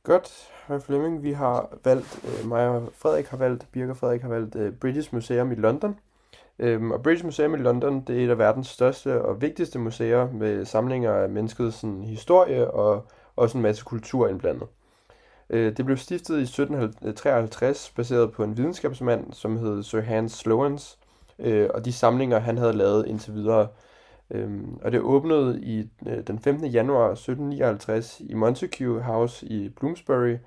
Godt, hej Flemming. Vi har valgt, mig og Frederik har valgt, Birk og Frederik har valgt British Museum i London. Og British Museum i London, det er et af verdens største og vigtigste museer med samlinger af menneskets sådan, historie og også en masse kultur indblandet. Det blev stiftet i 1753, baseret på en videnskabsmand, som hed Sir Hans Sloane, og de samlinger, han havde lavet indtil videre. Og det åbnede den 15. januar 1759 i Montague House i Bloomsbury,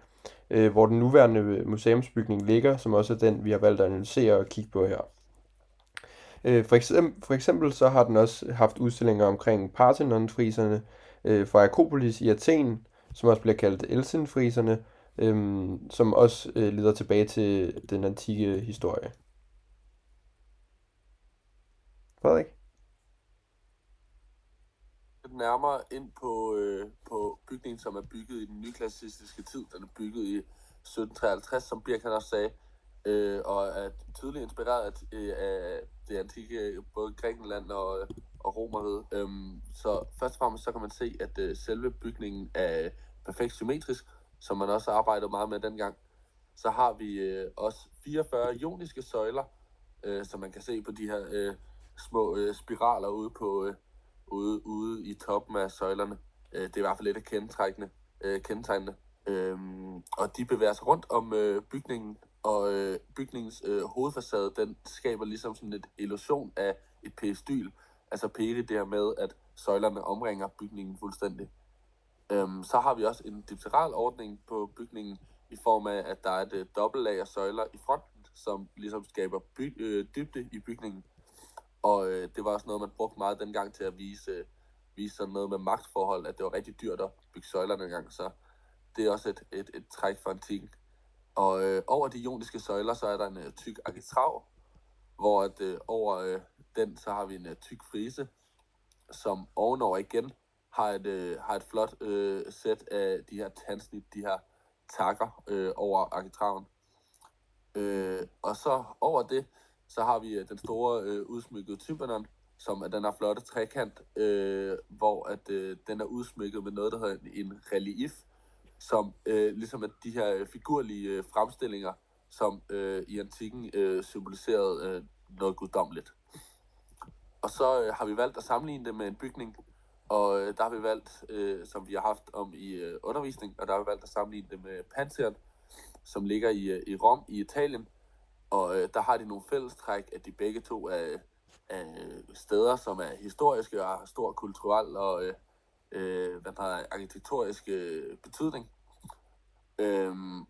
hvor den nuværende museumsbygning ligger, som også er den, vi har valgt at analysere og kigge på her. For eksempel så har den også haft udstillinger omkring Parthenon-friserne fra Akropolis i Athen, som også bliver kaldt Elsin-friserne, som også leder tilbage til den antikke historie. Frederik? Lidt nærmere ind på bygningen, som er bygget i den nyklassicistiske tid. Den er bygget i 1753, som Birk han også sagde, og er tydeligt inspireret af det antikke, både Grækenland og Romerriget. Så først og fremmest så kan man se, at selve bygningen er perfekt symmetrisk, som man også arbejdede meget med dengang. Så har vi også 44 joniske søjler, som man kan se på de her små spiraler ude i toppen af søjlerne. Det er i hvert fald lidt af kendetegnende. Og de bevæger sig rundt om bygningen, og bygningens hovedfacade, den skaber ligesom sådan et illusion af et peristyl. Altså peri, det her med, at søjlerne omringer bygningen fuldstændig. Så har vi også en dipteral ordning på bygningen, i form af, at der er et dobbeltlag af søjler i fronten, som ligesom skaber dybde i bygningen. Og det var også noget, man brugte meget dengang til at vise sådan noget med magtforhold, at det var rigtig dyrt at bygge søjlerne engang, så det er også et træk fra antikken. Og over de joniske søjler, så er der en tyk arkitrav, hvor over den, så har vi en tyk frise, som ovenover igen har et flot sæt af de her tandsnit, de her takker over arkitraven. Og så over det, så har vi den store udsmykkede tympanon, som er den her flotte trekant, hvor den er udsmykket med noget, der hedder en relief, som ligesom er de her figurlige fremstillinger, som i antikken symboliserede noget guddommeligt. Og så har vi valgt at sammenligne det med en bygning, og der har vi valgt, som vi har haft om i undervisning, og der har vi valgt at sammenligne det med Pantheon, som ligger i Rom i Italien. Og der har de nogle fællestræk, at de begge to er steder, som er historiske og har stor kulturel og arkitektonisk betydning.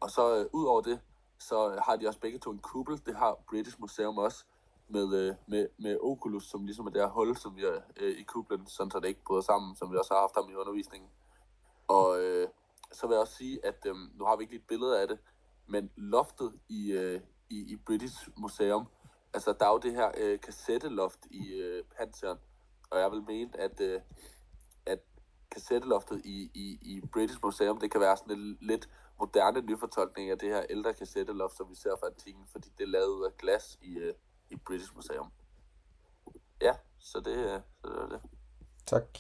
Og så ud over det, så har de også begge to en kuppel. Det har British Museum også, med oculus, som ligesom er det her hul, som vi er i kublen, sådan så det ikke bryder sammen, som vi også har haft ham i undervisningen. Og så vil jeg også sige, at nu har vi ikke lige et billede af det, men loftet i British Museum, altså der er jo det her kassetteloft i Pantheon, og jeg vil mene, at kassetteloftet i British Museum, det kan være sådan en lidt moderne nyfortolkning af det her ældre kassetteloft, som vi ser fra antikken, fordi det er lavet af glas i British Museum. Ja, så det er det. Tak.